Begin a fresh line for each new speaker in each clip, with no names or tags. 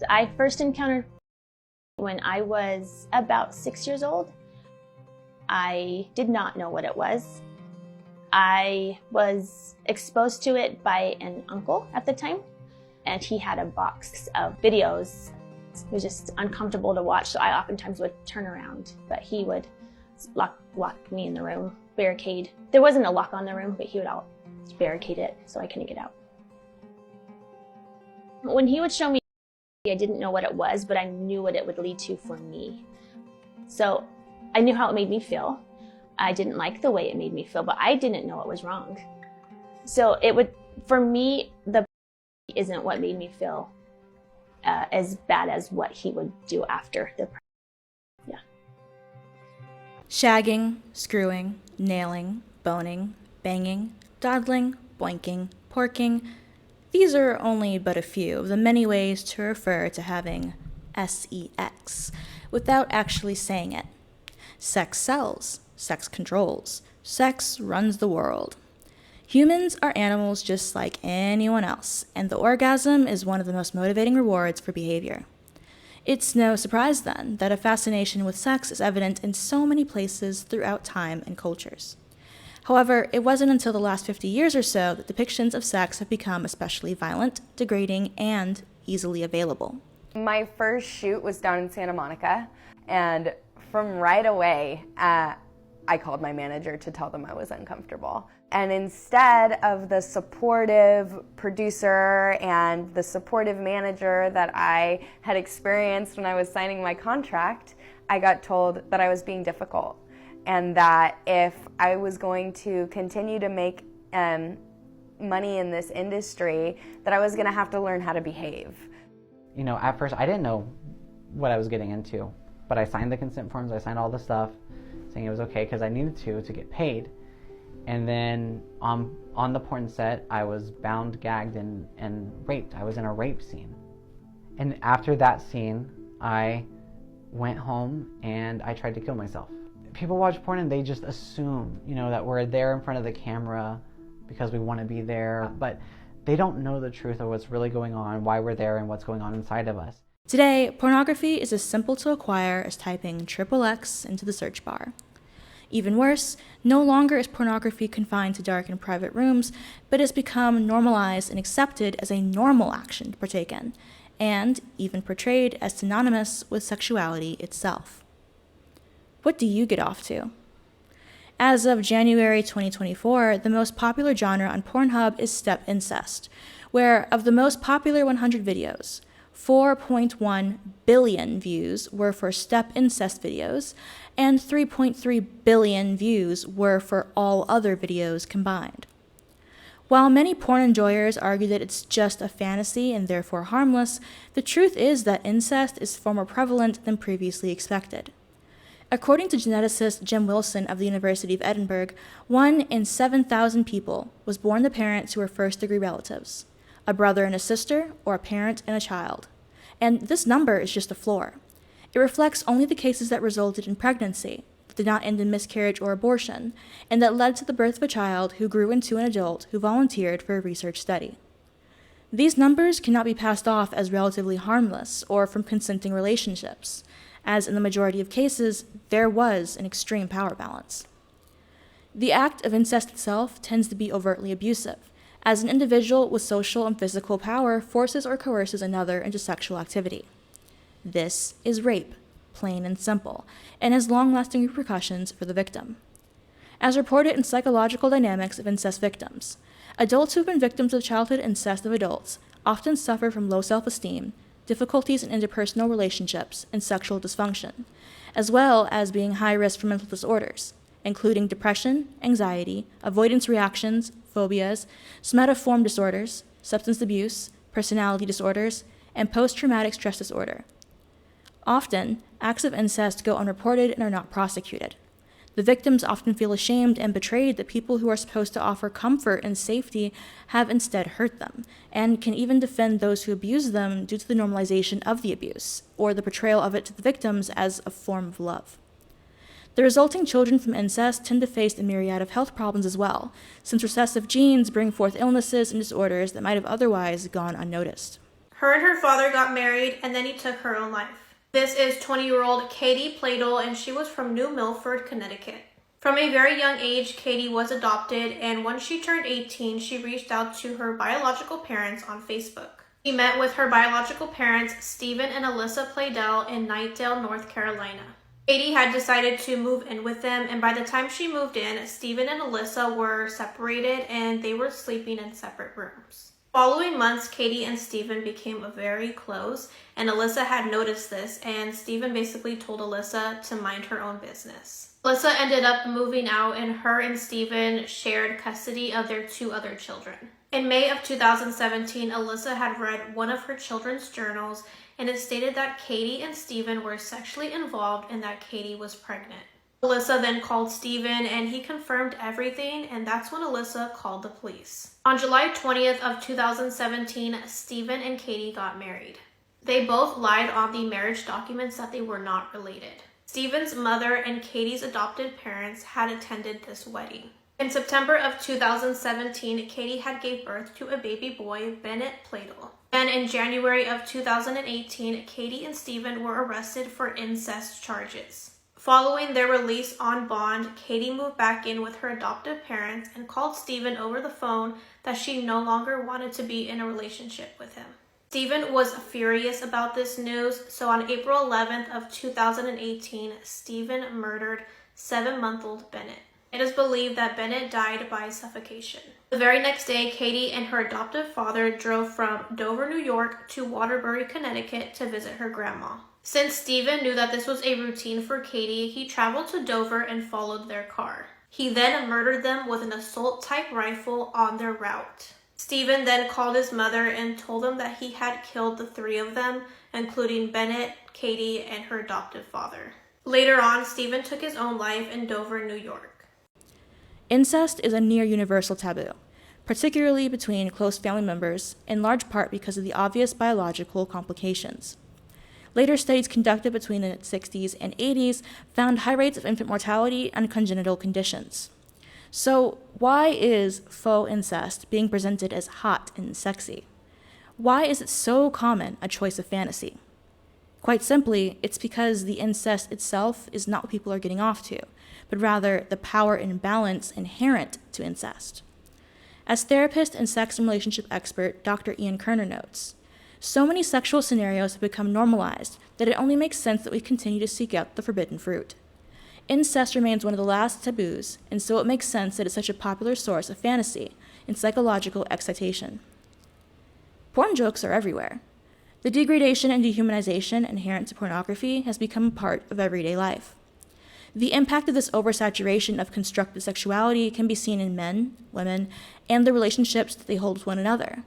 I first encountered when I was about 6 years old. I did not know what it was. I was exposed to it by an uncle at the time, and he had a box of videos. It was just uncomfortable to watch, so I oftentimes would turn around, but he would lock me in the room, barricade. There wasn't a lock on the room, but he would barricade it so I couldn't get out. When he would show me, I didn't know what it was, but I knew what it would lead to for me. So I knew how it made me feel. I didn't like the way it made me feel, but I didn't know it was wrong. So for me, the isn't what made me feel as bad as what he would do after the. Yeah.
Shagging, screwing, nailing, boning, banging, dawdling, boinking, porking. These are only but a few of the many ways to refer to having sex without actually saying it. Sex sells, sex controls, sex runs the world. Humans are animals just like anyone else, and the orgasm is one of the most motivating rewards for behavior. It's no surprise then that a fascination with sex is evident in so many places throughout time and cultures. However, it wasn't until the last 50 years or so that depictions of sex have become especially violent, degrading, and easily available.
My first shoot was down in Santa Monica, and from right away, I called my manager to tell them I was uncomfortable. And instead of the supportive producer and the supportive manager that I had experienced when I was signing my contract, I got told that I was being difficult, and that if I was going to continue to make money in this industry, that I was going to have to learn how to behave.
You know, at first I didn't know what I was getting into, but I signed the consent forms, I signed all the stuff, saying it was okay because I needed to get paid. And then on the porn set, I was bound, gagged, and raped. I was in a rape scene. And after that scene, I went home and I tried to kill myself. People watch porn and they just assume, you know, that we're there in front of the camera because we want to be there, but they don't know the truth of what's really going on, why we're there, and what's going on inside of us.
Today, pornography is as simple to acquire as typing XXX into the search bar. Even worse, no longer is pornography confined to dark and private rooms, but has become normalized and accepted as a normal action to partake in, and even portrayed as synonymous with sexuality itself. What do you get off to? As of January 2024, the most popular genre on Pornhub is step incest, where of the most popular 100 videos, 4.1 billion views were for step incest videos, and 3.3 billion views were for all other videos combined. While many porn enjoyers argue that it's just a fantasy and therefore harmless, the truth is that incest is far more prevalent than previously expected. According to geneticist Jim Wilson of the University of Edinburgh, 1 in 7,000 people was born to parents who were first-degree relatives, a brother and a sister, or a parent and a child. And this number is just a floor. It reflects only the cases that resulted in pregnancy, that did not end in miscarriage or abortion, and that led to the birth of a child who grew into an adult who volunteered for a research study. These numbers cannot be passed off as relatively harmless or from consenting relationships, as in the majority of cases, there was an extreme power balance. The act of incest itself tends to be overtly abusive, as an individual with social and physical power forces or coerces another into sexual activity. This is rape, plain and simple, and has long-lasting repercussions for the victim. As reported in Psychological Dynamics of Incest Victims, adults who have been victims of childhood incest of adults often suffer from low self-esteem, difficulties in interpersonal relationships, and sexual dysfunction, as well as being high risk for mental disorders, including depression, anxiety, avoidance reactions, phobias, somatoform disorders, substance abuse, personality disorders, and post-traumatic stress disorder. Often, acts of incest go unreported and are not prosecuted. The victims often feel ashamed and betrayed that people who are supposed to offer comfort and safety have instead hurt them, and can even defend those who abuse them due to the normalization of the abuse, or the portrayal of it to the victims as a form of love. The resulting children from incest tend to face a myriad of health problems as well, since recessive genes bring forth illnesses and disorders that might have otherwise gone unnoticed.
Her and her father got married, and then he took her own life. This is 20-year-old Katie Pladel, and she was from New Milford, Connecticut. From a very young age, Katie was adopted, and once she turned 18, she reached out to her biological parents on Facebook. She met with her biological parents, Stephen and Alyssa Pladel, in Knightdale, North Carolina. Katie had decided to move in with them, and by the time she moved in, Stephen and Alyssa were separated and they were sleeping in separate rooms. Following months, Katie and Stephen became very close, and Alyssa had noticed this, and Stephen basically told Alyssa to mind her own business. Alyssa ended up moving out, and her and Stephen shared custody of their 2 other children. In May of 2017, Alyssa had read one of her children's journals, and it stated that Katie and Stephen were sexually involved and that Katie was pregnant. Alyssa then called Stephen, and he confirmed everything, and that's when Alyssa called the police. On July 20th of 2017, Stephen and Katie got married. They both lied on the marriage documents that they were not related. Stephen's mother and Katie's adopted parents had attended this wedding. In September of 2017, Katie had gave birth to a baby boy, Bennett Pladel. And in January of 2018, Katie and Stephen were arrested for incest charges. Following their release on bond, Katie moved back in with her adoptive parents and called Stephen over the phone that she no longer wanted to be in a relationship with him. Stephen was furious about this news, so on April 11th of 2018, Stephen murdered 7-month-old Bennett. It is believed that Bennett died by suffocation. The very next day, Katie and her adoptive father drove from Dover, New York to Waterbury, Connecticut to visit her grandma. Since Stephen knew that this was a routine for Katie, he traveled to Dover and followed their car. He then murdered them with an assault-type rifle on their route. Stephen then called his mother and told them that he had killed the 3 of them, including Bennett, Katie, and her adoptive father. Later on, Stephen took his own life in Dover, New York.
Incest is a near universal taboo, particularly between close family members, in large part because of the obvious biological complications. Later studies conducted between the 60s and 80s found high rates of infant mortality and congenital conditions. So why is faux incest being presented as hot and sexy? Why is it so common a choice of fantasy? Quite simply, it's because the incest itself is not what people are getting off to, but rather the power imbalance inherent to incest. As therapist and sex and relationship expert Dr. Ian Kerner notes, so many sexual scenarios have become normalized that it only makes sense that we continue to seek out the forbidden fruit. Incest remains one of the last taboos, and so it makes sense that it's such a popular source of fantasy and psychological excitation. Porn jokes are everywhere. The degradation and dehumanization inherent to pornography has become a part of everyday life. The impact of this oversaturation of constructed sexuality can be seen in men, women, and the relationships that they hold with one another,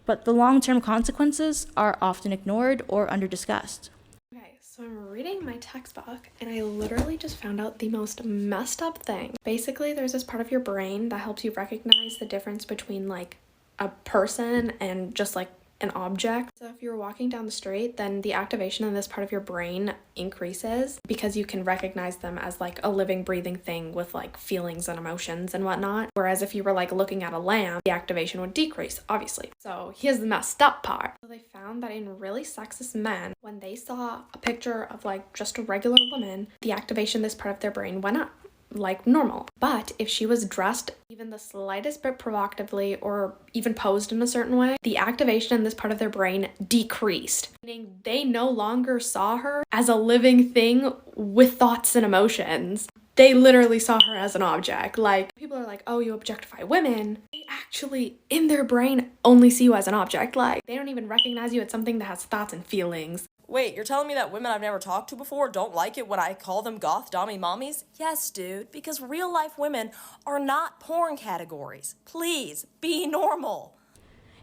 but the long-term consequences are often ignored or under-discussed.
Okay, so I'm reading my textbook, and I literally just found out the most messed up thing. Basically, there's this part of your brain that helps you recognize the difference between, like, a person and just, like, an object. So if you're walking down the street, then the activation in this part of your brain increases because you can recognize them as like a living, breathing thing with like feelings and emotions and whatnot. Whereas if you were like looking at a lamp, the activation would decrease, obviously. So here's the messed up part. So they found that in really sexist men, when they saw a picture of like just a regular woman, the activation in this part of their brain went up, like normal. But if she was dressed even the slightest bit provocatively or even posed in a certain way, the activation in this part of their brain decreased, meaning they no longer saw her as a living thing with thoughts and emotions. They literally saw her as an object. Like, people are like, oh, you objectify women. They actually, in their brain, only see you as an object. Like, they don't even recognize you as something that has thoughts and feelings.
Wait, you're telling me that women I've never talked to before don't like it when I call them goth dommy mommies? Yes, dude, because real-life women are not porn categories. Please, be normal.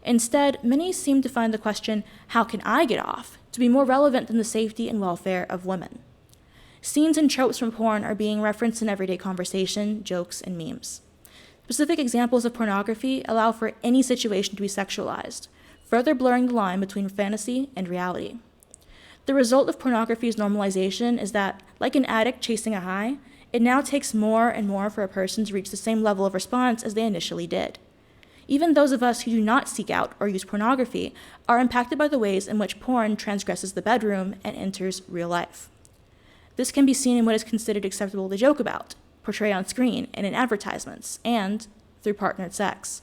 Instead, many seem to find the question, how can I get off, to be more relevant than the safety and welfare of women. Scenes and tropes from porn are being referenced in everyday conversation, jokes, and memes. Specific examples of pornography allow for any situation to be sexualized, further blurring the line between fantasy and reality. The result of pornography's normalization is that, like an addict chasing a high, it now takes more and more for a person to reach the same level of response as they initially did. Even those of us who do not seek out or use pornography are impacted by the ways in which porn transgresses the bedroom and enters real life. This can be seen in what is considered acceptable to joke about, portray on screen and in advertisements, and through partnered sex.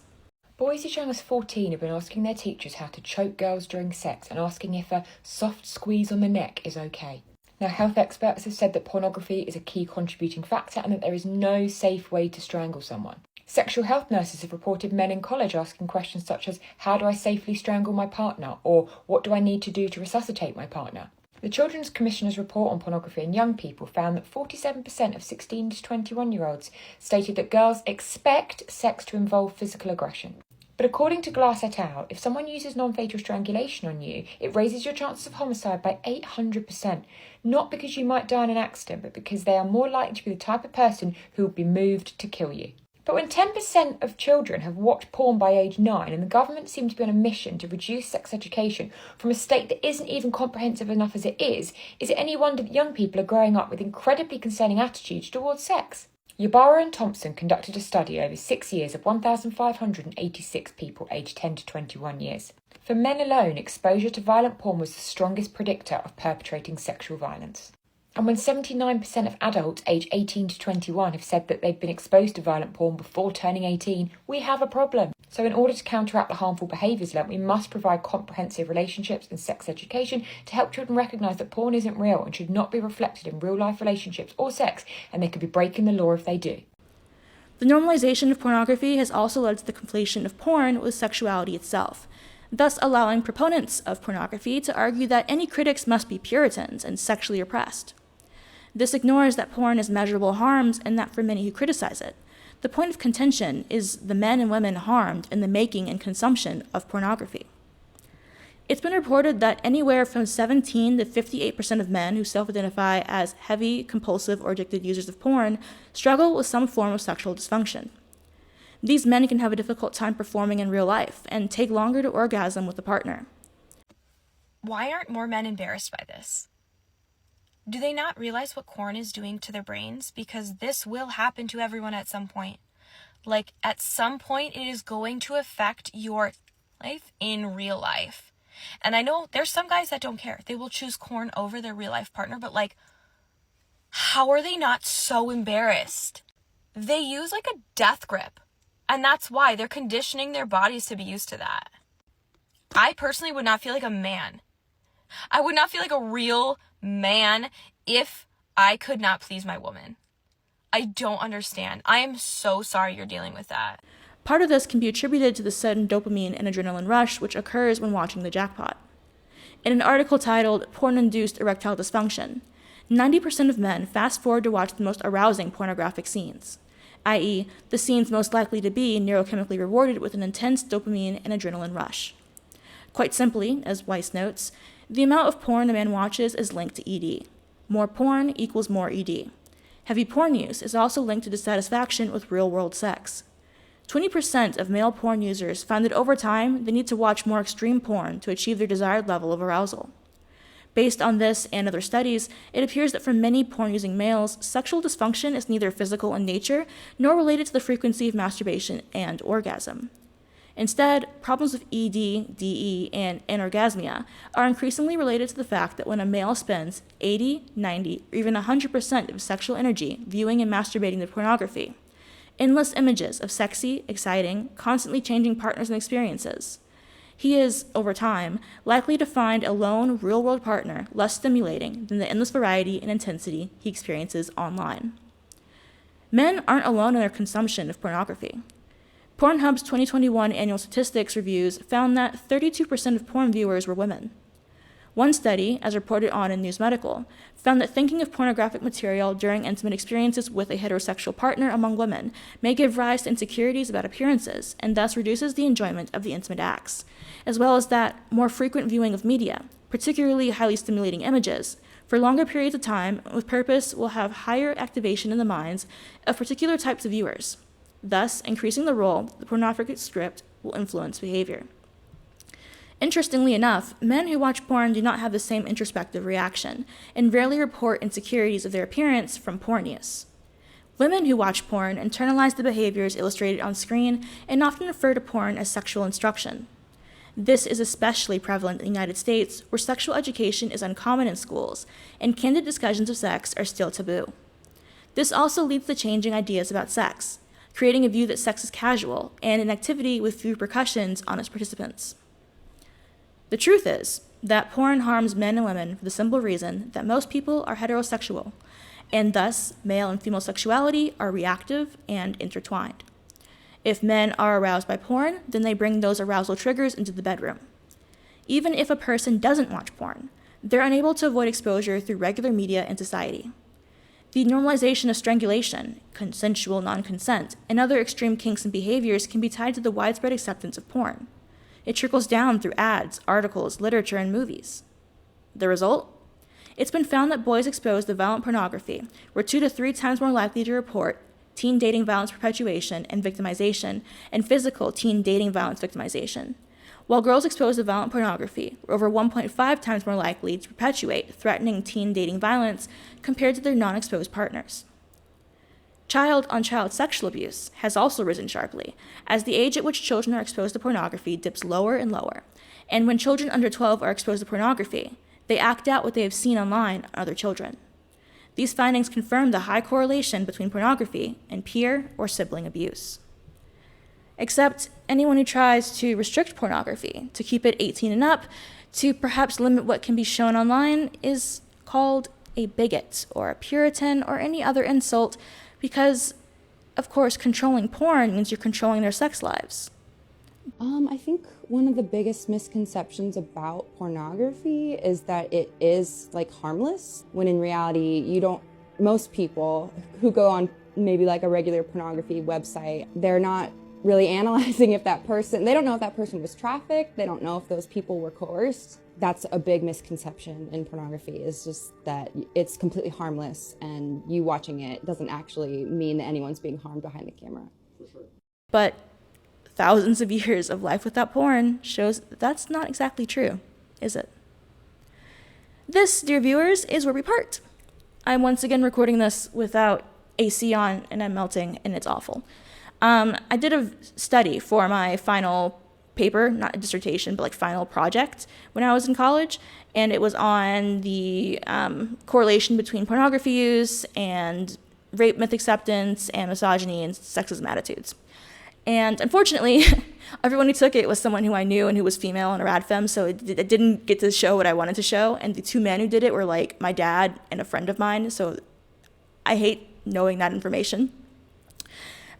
Boys as young as 14 have been asking their teachers how to choke girls during sex and asking if a soft squeeze on the neck is okay. Now, health experts have said that pornography is a key contributing factor and that there is no safe way to strangle someone. Sexual health nurses have reported men in college asking questions such as, how do I safely strangle my partner? Or what do I need to do to resuscitate my partner? The Children's Commissioner's report on pornography in young people found that 47% of 16 to 21-year-olds stated that girls expect sex to involve physical aggression. But according to Glass et al., if someone uses non-fatal strangulation on you, it raises your chances of homicide by 800%, not because you might die in an accident, but because they are more likely to be the type of person who would be moved to kill you. But when 10% of children have watched porn by age 9 and the government seems to be on a mission to reduce sex education from a state that isn't even comprehensive enough as it is it any wonder that young people are growing up with incredibly concerning attitudes towards sex? Ybarra and Thompson conducted a study over 6 years of 1,586 people aged 10 to 21 years. For men alone, exposure to violent porn was the strongest predictor of perpetrating sexual violence. And when 79% of adults aged 18 to 21 have said that they've been exposed to violent porn before turning 18, we have a problem. So in order to counteract the harmful behaviours learnt, we must provide comprehensive relationships and sex education to help children recognise that porn isn't real and should not be reflected in real-life relationships or sex, and they could be breaking the law if they do.
The normalization of pornography has also led to the conflation of porn with sexuality itself, thus allowing proponents of pornography to argue that any critics must be Puritans and sexually oppressed. This ignores that porn has measurable harms and that for many who criticize it, the point of contention is the men and women harmed in the making and consumption of pornography. It's been reported that anywhere from 17 to 58% of men who self-identify as heavy, compulsive, or addicted users of porn struggle with some form of sexual dysfunction. These men can have a difficult time performing in real life and take longer to orgasm with a partner.
Why aren't more men embarrassed by this? Do they not realize what porn is doing to their brains? Because this will happen to everyone at some point. Like, at some point, it is going to affect your life in real life. And I know there's some guys that don't care. They will choose porn over their real life partner, but like, how are they not so embarrassed? They use like a death grip. And that's why they're conditioning their bodies to be used to that. I personally would not feel like a man. I would not feel like a real man if I could not please my woman. I don't understand. I am so sorry you're dealing with that.
Part of this can be attributed to the sudden dopamine and adrenaline rush which occurs when watching the jackpot. In an article titled Porn-Induced Erectile Dysfunction, 90% of men fast forward to watch the most arousing pornographic scenes, i.e., the scenes most likely to be neurochemically rewarded with an intense dopamine and adrenaline rush. Quite simply, as Weiss notes, the amount of porn a man watches is linked to ED. More porn equals more ED. Heavy porn use is also linked to dissatisfaction with real-world sex. 20% of male porn users find that over time, they need to watch more extreme porn to achieve their desired level of arousal. Based on this and other studies, it appears that for many porn-using males, sexual dysfunction is neither physical in nature nor related to the frequency of masturbation and orgasm. Instead, problems with ED, DE, and anorgasmia are increasingly related to the fact that when a male spends 80, 90, or even 100% of sexual energy viewing and masturbating to pornography, endless images of sexy, exciting, constantly changing partners and experiences, he is, over time, likely to find a lone, real-world partner less stimulating than the endless variety and intensity he experiences online. Men aren't alone in their consumption of pornography. Pornhub's 2021 annual statistics reviews found that 32% of porn viewers were women. One study, as reported on in News Medical, found that thinking of pornographic material during intimate experiences with a heterosexual partner among women may give rise to insecurities about appearances and thus reduces the enjoyment of the intimate acts, as well as that more frequent viewing of media, particularly highly stimulating images, for longer periods of time with purpose will have higher activation in the minds of particular types of viewers, thus increasing the role the pornographic script will influence behavior. Interestingly enough, men who watch porn do not have the same introspective reaction and rarely report insecurities of their appearance from porn use. Women who watch porn internalize the behaviors illustrated on screen and often refer to porn as sexual instruction. This is especially prevalent in the United States, where sexual education is uncommon in schools, and candid discussions of sex are still taboo. This also leads to changing ideas about sex, creating a view that sex is casual and an activity with few repercussions on its participants. The truth is that porn harms men and women for the simple reason that most people are heterosexual, and thus male and female sexuality are reactive and intertwined. If men are aroused by porn, then they bring those arousal triggers into the bedroom. Even if a person doesn't watch porn, they're unable to avoid exposure through regular media and society. The normalization of strangulation, consensual non-consent, and other extreme kinks and behaviors can be tied to the widespread acceptance of porn. It trickles down through ads, articles, literature, and movies. The result? It's been found that boys exposed to violent pornography were 2 to 3 times more likely to report teen dating violence perpetuation and victimization, and physical teen dating violence victimization, while girls exposed to violent pornography were over 1.5 times more likely to perpetuate threatening teen dating violence compared to their non-exposed partners. Child-on-child sexual abuse has also risen sharply, as the age at which children are exposed to pornography dips lower and lower, and when children under 12 are exposed to pornography, they act out what they have seen online on other children. These findings confirm the high correlation between pornography and peer or sibling abuse. Except anyone who tries to restrict pornography, to keep it 18 and up, to perhaps limit what can be shown online, is called a bigot or a Puritan or any other insult because, of course, controlling porn means you're controlling their sex lives.
I think one of the biggest misconceptions about pornography is that it is like harmless, when in reality, most people who go on maybe like a regular pornography website, they're not really analyzing if that person, they don't know if that person was trafficked, they don't know if those people were coerced. That's a big misconception in pornography, is just that it's completely harmless and you watching it doesn't actually mean that anyone's being harmed behind the camera.
But thousands of years of life without porn shows that's not exactly true, is it? This, dear viewers, is where we part. I'm once again recording this without AC on and I'm melting and it's awful. I did a study for my final paper, not a dissertation, but like final project when I was in college, and it was on the correlation between pornography use and rape myth acceptance and misogyny and sexism attitudes. And unfortunately, everyone who took it was someone who I knew and who was female and a rad femme, so it didn't get to show what I wanted to show. And the 2 men who did it were like my dad and a friend of mine, so I hate knowing that information.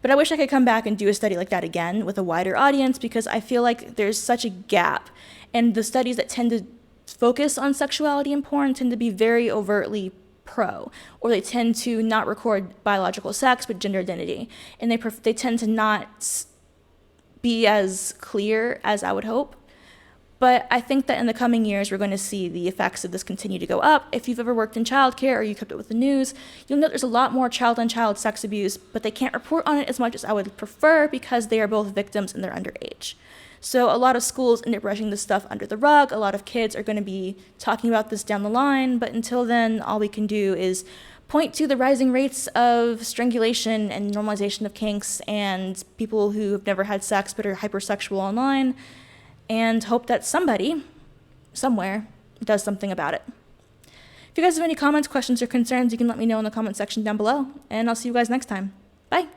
But I wish I could come back and do a study like that again with a wider audience, because I feel like there's such a gap. And the studies that tend to focus on sexuality in porn tend to be very overtly pro, or they tend to not record biological sex but gender identity, and they tend to not be as clear as I would hope. But I think that in the coming years we're going to see the effects of this continue to go up. If you've ever worked in childcare or you kept up with the news, you'll know there's a lot more child-on-child sex abuse, but they can't report on it as much as I would prefer because they are both victims and they're underage. So a lot of schools end up brushing this stuff under the rug. A lot of kids are going to be talking about this down the line, but until then, all we can do is point to the rising rates of strangulation and normalization of kinks and people who have never had sex but are hypersexual online, and hope that somebody, somewhere, does something about it. If you guys have any comments, questions, or concerns, you can let me know in the comment section down below, and I'll see you guys next time. Bye!